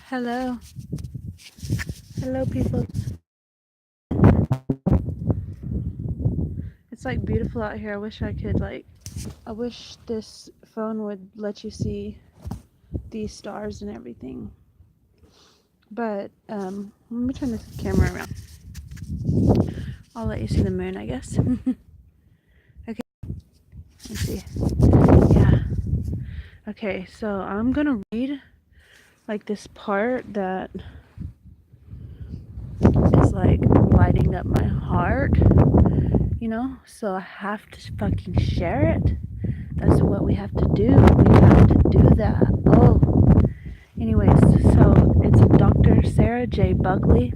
Hello. Hello, people. It's like beautiful out here. I wish I could, I wish this phone would let you see these stars and everything. But, let me turn this camera around. I'll let you see the moon, I guess. Okay, let's see. Yeah. Okay, so I'm gonna read, like, this part that is, like, lighting up my heart, So I have to fucking share it. That's what we have to do. We have to do that. Oh, anyways, so it's Dr. Sarah J. Buckley.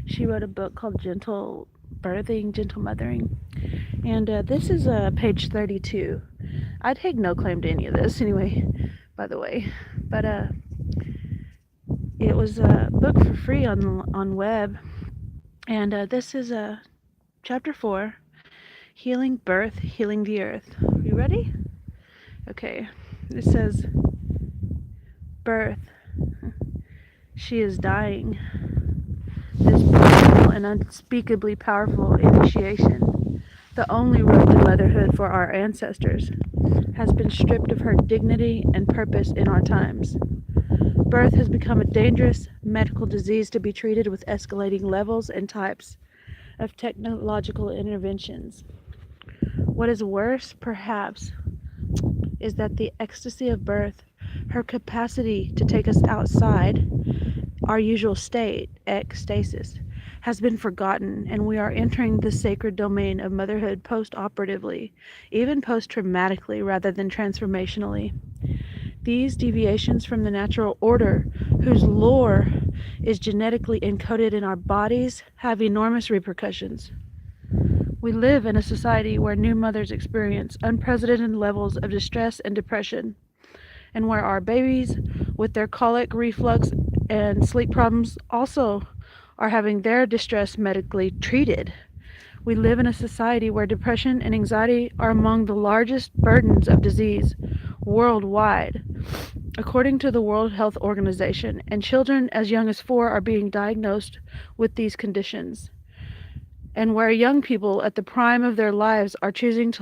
She wrote a book called Gentle Birthing, Gentle Mothering. And this is page 32. I take no claim to any of this anyway, by the way. But it was a book for free on web. And this is chapter 4, Healing Birth, Healing the Earth. You ready? Okay. It says, birth. She is dying. This personal and unspeakably powerful initiation, the only road to motherhood for our ancestors, has been stripped of her dignity and purpose in our times. Birth has become a dangerous medical disease to be treated with escalating levels and types of technological interventions. What is worse, perhaps, is that the ecstasy of birth, her capacity to take us outside our usual state, ecstasis, has been forgotten, and we are entering the sacred domain of motherhood post-operatively, even post-traumatically rather than transformationally. These deviations from the natural order, whose lore is genetically encoded in our bodies, have enormous repercussions. We live in a society where new mothers experience unprecedented levels of distress and depression, and where our babies, with their colic, reflux, and sleep problems, also are having their distress medically treated. We live in a society where depression and anxiety are among the largest burdens of disease worldwide, according to the World Health Organization, and children as young as 4 are being diagnosed with these conditions, and where young people at the prime of their lives are choosing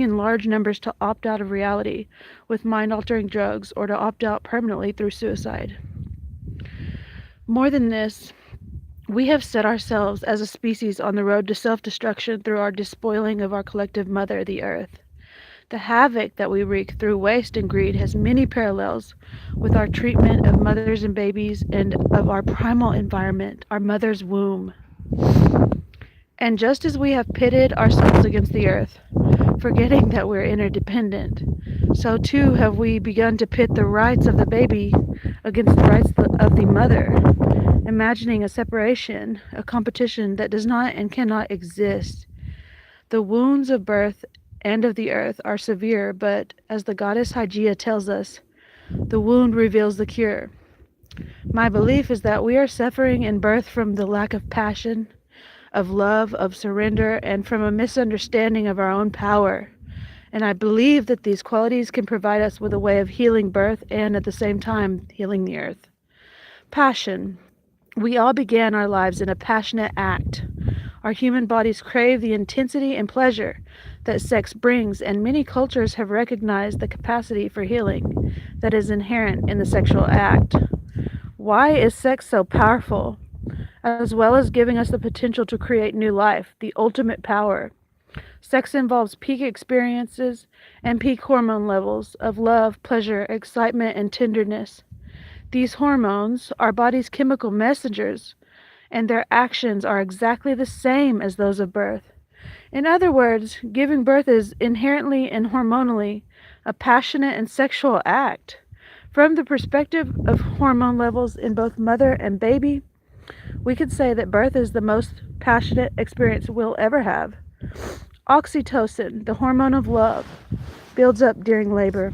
in large numbers to opt out of reality with mind-altering drugs or to opt out permanently through suicide. More than this, we have set ourselves as a species on the road to self-destruction through our despoiling of our collective mother, the earth. The havoc that we wreak through waste and greed has many parallels with our treatment of mothers and babies and of our primal environment, our mother's womb. And just as we have pitted ourselves against the earth, forgetting that we're interdependent, so too have we begun to pit the rights of the baby against the rights of the mother, imagining a separation, a competition that does not and cannot exist. The wounds of birth and of the earth are severe, but as the goddess Hygeia tells us, the wound reveals the cure. My belief is that we are suffering in birth from the lack of passion, of love, of surrender, and from a misunderstanding of our own power. And I believe that these qualities can provide us with a way of healing birth and at the same time healing the earth. Passion. We all began our lives in a passionate act. Our human bodies crave the intensity and pleasure that sex brings, and many cultures have recognized the capacity for healing that is inherent in the sexual act. Why is sex so powerful? As well as giving us the potential to create new life, the ultimate power. Sex involves peak experiences and peak hormone levels of love, pleasure, excitement, and tenderness. These hormones, our body's chemical messengers, and their actions are exactly the same as those of birth. In other words, giving birth is inherently and hormonally a passionate and sexual act. From the perspective of hormone levels in both mother and baby, we could say that birth is the most passionate experience we'll ever have. Oxytocin, the hormone of love, builds up during labor,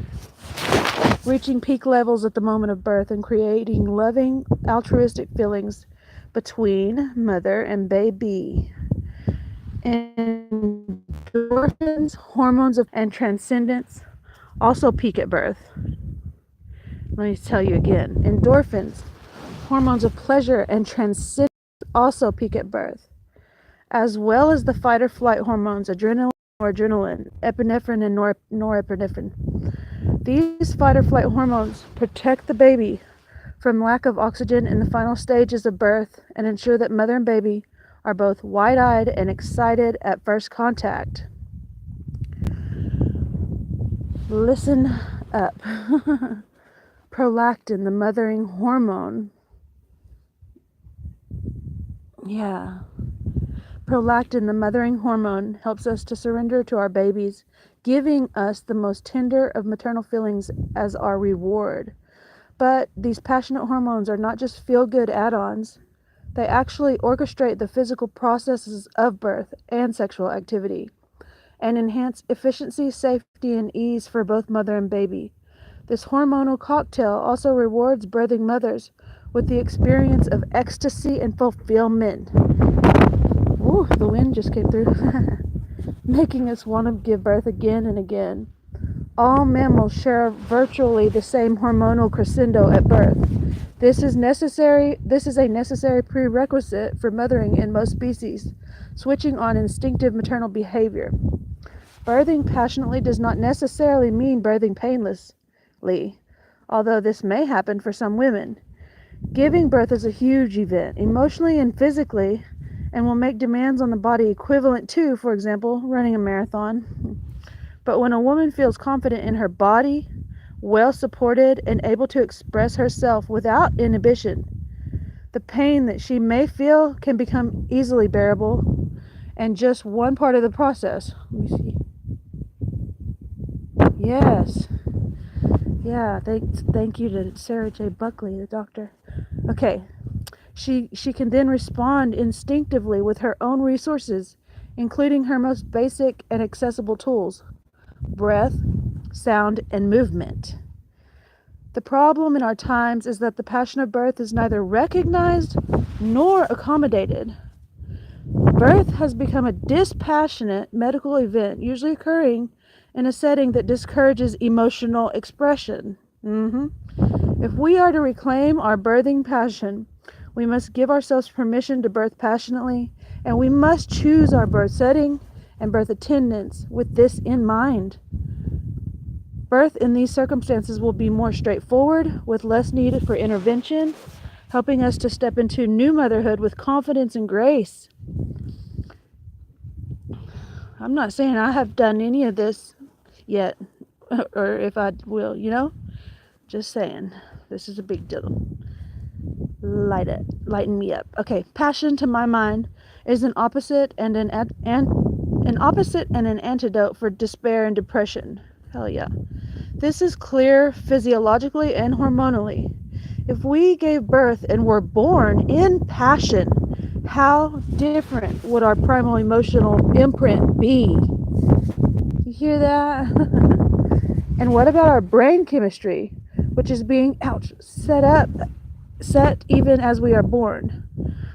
reaching peak levels at the moment of birth and creating loving, altruistic feelings between mother and baby. Endorphins, hormones of and transcendence also peak at birth. Let me tell you again. Endorphins, hormones of pleasure and transcendence, also peak at birth, as well as the fight or flight hormones, adrenaline, epinephrine, and norepinephrine. These fight or flight hormones protect the baby from lack of oxygen in the final stages of birth and ensure that mother and baby are both wide-eyed and excited at first contact. Listen up. Prolactin, the mothering hormone. Yeah. Prolactin, the mothering hormone, helps us to surrender to our babies, giving us the most tender of maternal feelings as our reward. But these passionate hormones are not just feel-good add-ons. They actually orchestrate the physical processes of birth and sexual activity, and enhance efficiency, safety, and ease for both mother and baby. This hormonal cocktail also rewards birthing mothers with the experience of ecstasy and fulfillment. Ooh, the wind just came through. Making us want to give birth again and again. All mammals share virtually the same hormonal crescendo at birth. This is a necessary prerequisite for mothering in most species, switching on instinctive maternal behavior. Birthing passionately does not necessarily mean birthing painlessly, although this may happen for some women. Giving birth is a huge event, emotionally and physically, and will make demands on the body equivalent to, for example, running a marathon. But when a woman feels confident in her body, well supported, and able to express herself without inhibition, the pain that she may feel can become easily bearable and just one part of the process. Let me see. Yes. Yeah, thank you to Sarah J. Buckley, the doctor. Okay. She can then respond instinctively with her own resources, including her most basic and accessible tools: breath, sound, and movement. The problem in our times is that the passion of birth is neither recognized nor accommodated. Birth has become a dispassionate medical event, usually occurring in a setting that discourages emotional expression. If we are to reclaim our birthing passion, we must give ourselves permission to birth passionately, and we must choose our birth setting and birth attendants with this in mind. Birth in these circumstances will be more straightforward, with less need for intervention, helping us to step into new motherhood with confidence and grace. I'm not saying I have done any of this yet, or if I will, just saying, this is a big deal. Lighten me up. Okay, passion, to my mind, is an opposite and an antidote for despair and depression. Hell yeah. This is clear physiologically and hormonally. If we gave birth and were born in passion, how different would our primal emotional imprint be? You hear that? And what about our brain chemistry, which is being set even as we are born?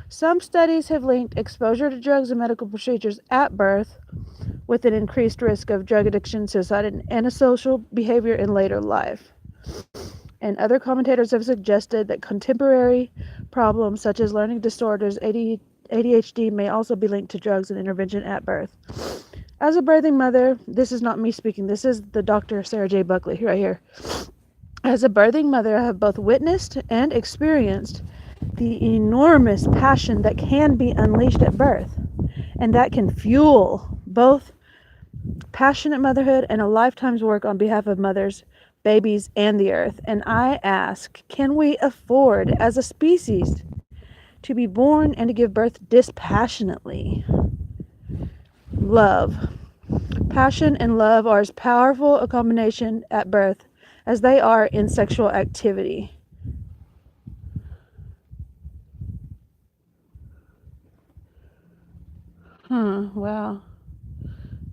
Some studies have linked exposure to drugs and medical procedures at birth with an increased risk of drug addiction, suicide, and antisocial behavior in later life. And other commentators have suggested that contemporary problems such as learning disorders, ADHD, may also be linked to drugs and intervention at birth. As a birthing mother, this is not me speaking, this is the Dr. Sarah J. Buckley right here. As a birthing mother, I have both witnessed and experienced the enormous passion that can be unleashed at birth, and that can fuel both passionate motherhood and a lifetime's work on behalf of mothers, babies, and the earth. And I ask, can we afford as a species to be born and to give birth dispassionately? Love. Passion and love are as powerful a combination at birth as they are in sexual activity. Wow.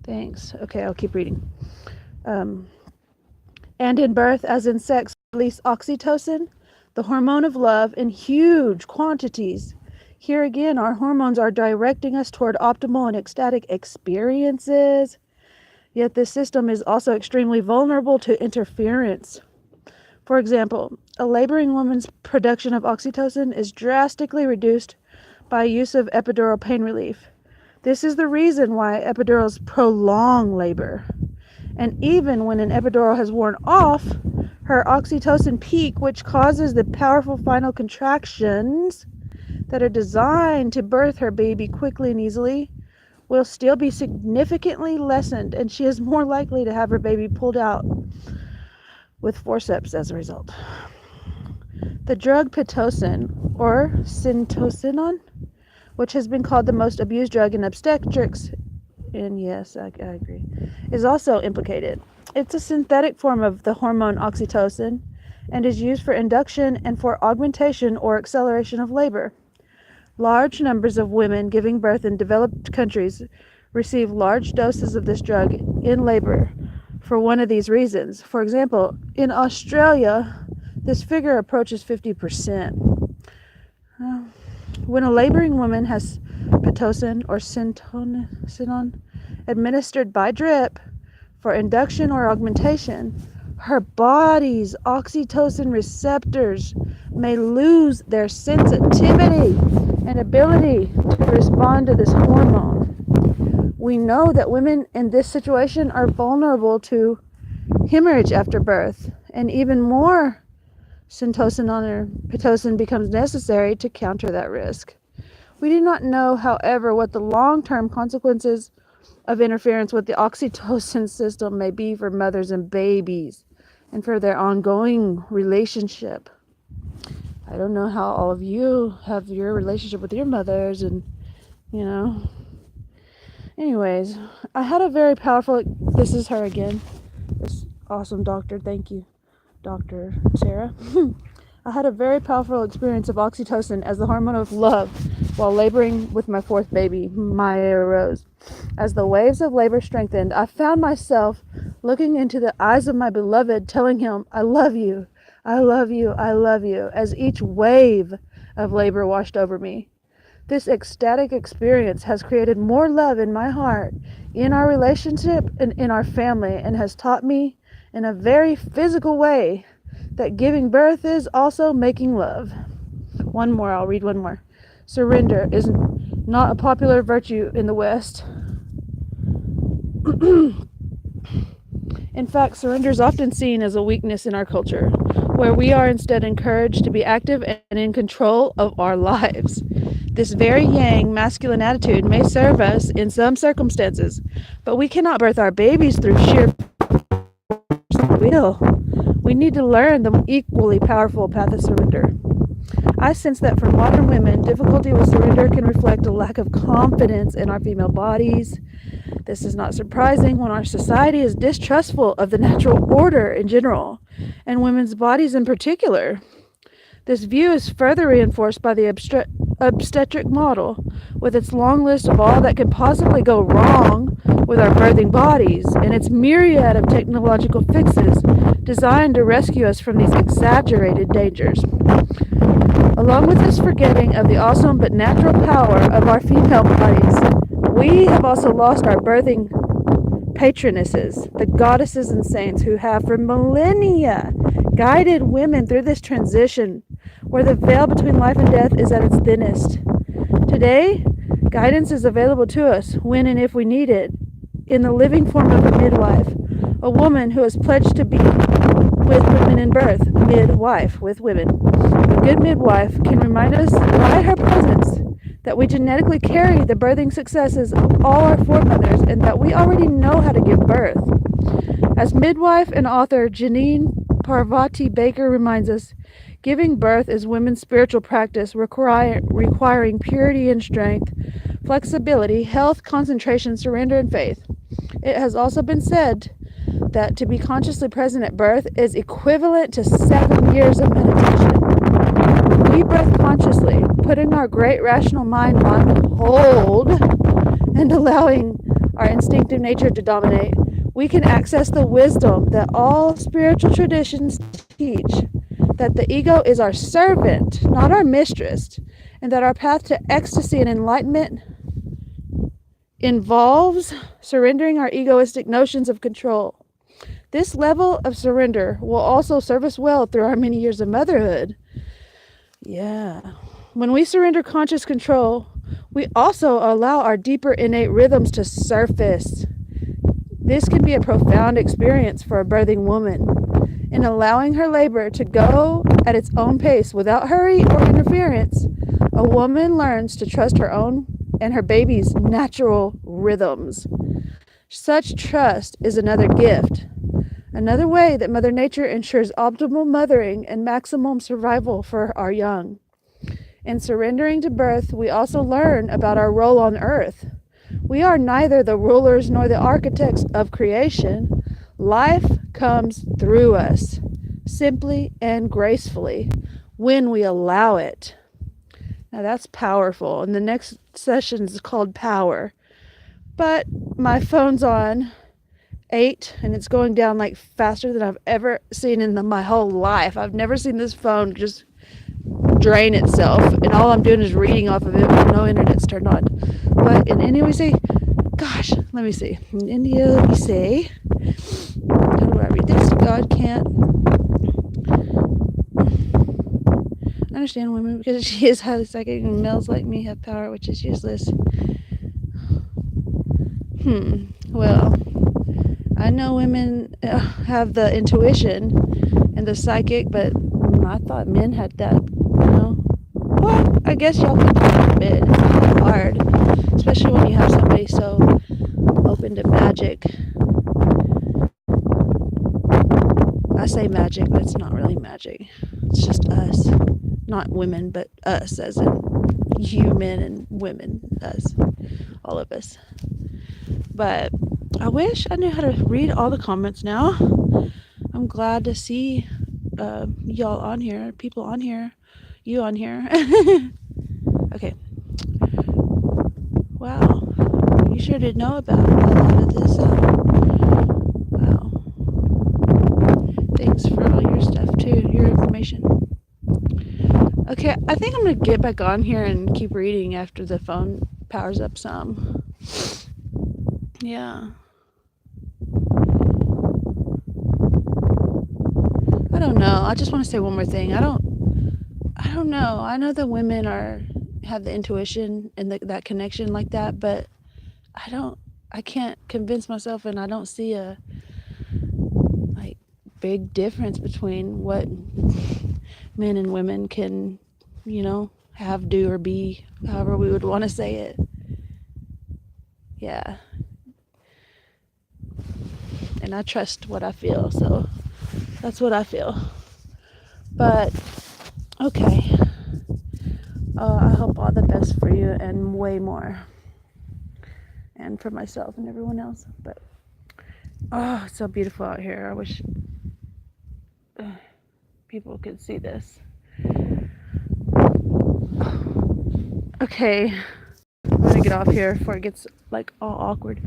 Thanks. Okay, I'll keep reading. And in birth, as in sex, release oxytocin, the hormone of love, in huge quantities. Here again, our hormones are directing us toward optimal and ecstatic experiences. Yet this system is also extremely vulnerable to interference. For example, A laboring woman's production of oxytocin is drastically reduced by use of epidural pain relief. This is the reason why epidurals prolong labor. And even when an epidural has worn off, her oxytocin peak, which causes the powerful final contractions that are designed to birth her baby quickly and easily, will still be significantly lessened, and she is more likely to have her baby pulled out with forceps as a result. The drug Pitocin, or syntocinon, which has been called the most abused drug in obstetrics, and yes, I agree, is also implicated. It's a synthetic form of the hormone oxytocin and is used for induction and for augmentation or acceleration of labor. Large numbers of women giving birth in developed countries receive large doses of this drug in labor for one of these reasons. For example, in Australia, this figure approaches 50%. When a laboring woman has Pitocin or syntocinon administered by drip for induction or augmentation, her body's oxytocin receptors may lose their sensitivity and ability to respond to this hormone. We know that women in this situation are vulnerable to hemorrhage after birth, and even more syntocinon or Pitocin becomes necessary to counter that risk. We do not know, however, what the long-term consequences of interference with the oxytocin system may be for mothers and babies and for their ongoing relationship. I don't know how all of you have your relationship with your mothers, and anyways, I had a very powerful, this is her again, this awesome doctor, thank you, Dr. Sarah. I had a very powerful experience of oxytocin as the hormone of love while laboring with my fourth baby, Maya Rose. As the waves of labor strengthened, I found myself looking into the eyes of my beloved, telling him, I love you, I love you, I love you, as each wave of labor washed over me. This ecstatic experience has created more love in my heart, in our relationship, and in our family, and has taught me in a very physical way that giving birth is also making love. I'll read one more. Surrender is not a popular virtue in the West. In fact, surrender is often seen as a weakness in our culture, where we are instead encouraged to be active and in control of our lives. This very yang masculine attitude may serve us in some circumstances, but we cannot birth our babies through sheer will. We need to learn the equally powerful path of surrender. I sense that for modern women, difficulty with surrender can reflect a lack of confidence in our female bodies. This is not surprising when our society is distrustful of the natural order in general, and women's bodies in particular. This view is further reinforced by the obstetric model, with its long list of all that can possibly go wrong with our birthing bodies, and its myriad of technological fixes designed to rescue us from these exaggerated dangers. Along with this forgetting of the awesome but natural power of our female bodies, we have also lost our birthing patronesses, the goddesses and saints who have for millennia guided women through this transition where the veil between life and death is at its thinnest. Today, guidance is available to us when and if we need it in the living form of a midwife, a woman who has pledged to be with women in birth, midwife with women. A good midwife can remind us by her presence that we genetically carry the birthing successes of all our foremothers and that we already know how to give birth. As midwife and author Janine Parvati Baker reminds us, giving birth is women's spiritual practice requiring purity and strength, flexibility, health, concentration, surrender, and faith. It has also been said that to be consciously present at birth is equivalent to 7 years of meditation. We birth consciously, putting our great rational mind on hold and allowing our instinctive nature to dominate. We can access the wisdom that all spiritual traditions teach, that the ego is our servant, not our mistress, and that our path to ecstasy and enlightenment involves surrendering our egoistic notions of control. This level of surrender will also serve us well through our many years of motherhood. Yeah. When we surrender conscious control, we also allow our deeper innate rhythms to surface. This can be a profound experience for a birthing woman. In allowing her labor to go at its own pace without hurry or interference, a woman learns to trust her own and her baby's natural rhythms. Such trust is another gift, another way that Mother Nature ensures optimal mothering and maximum survival for our young. In surrendering to birth, we also learn about our role on earth. We are neither the rulers nor the architects of creation. Life comes through us, simply and gracefully, when we allow it. Now that's powerful. And the next session is called Power. But my phone's on 8 and it's going down like faster than I've ever seen in my whole life. I've never seen this phone just drain itself, and all I'm doing is reading off of it when no internet's turned on. But in India we say, gosh, let me see. In India we say, how do I read this? God can't understand women because she is highly psychic and males like me have power which is useless. Well, I know women have the intuition and the psychic, but I thought men had that, you know. Well, I guess y'all can do it a bit. It's not hard, especially when you have somebody so open to magic. I say magic, but it's not really magic. It's just us. Not women, but us, as in human and women, us. All of us. But I wish I knew how to read all the comments now. I'm glad to see y'all on here, people on here, you on here. Okay. Wow. You sure did know about a lot of this. Wow. Thanks for all your stuff too, your information. Okay, I think I'm going to get back on here and keep reading after the phone powers up some. Yeah. I don't know. I just want to say one more thing. I don't know. I know that women have the intuition and that connection like that, but I can't convince myself, and I don't see a like big difference between what men and women can, have, do, or be, however we would want to say it. Yeah. And I trust what I feel, so that's what I feel. But okay, I hope all the best for you and way more, and for myself and everyone else. But it's so beautiful out here. I wish people could see this. Okay, I'm gonna get off here before it gets like all awkward.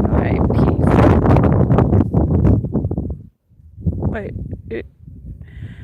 Alright, peace. Wait,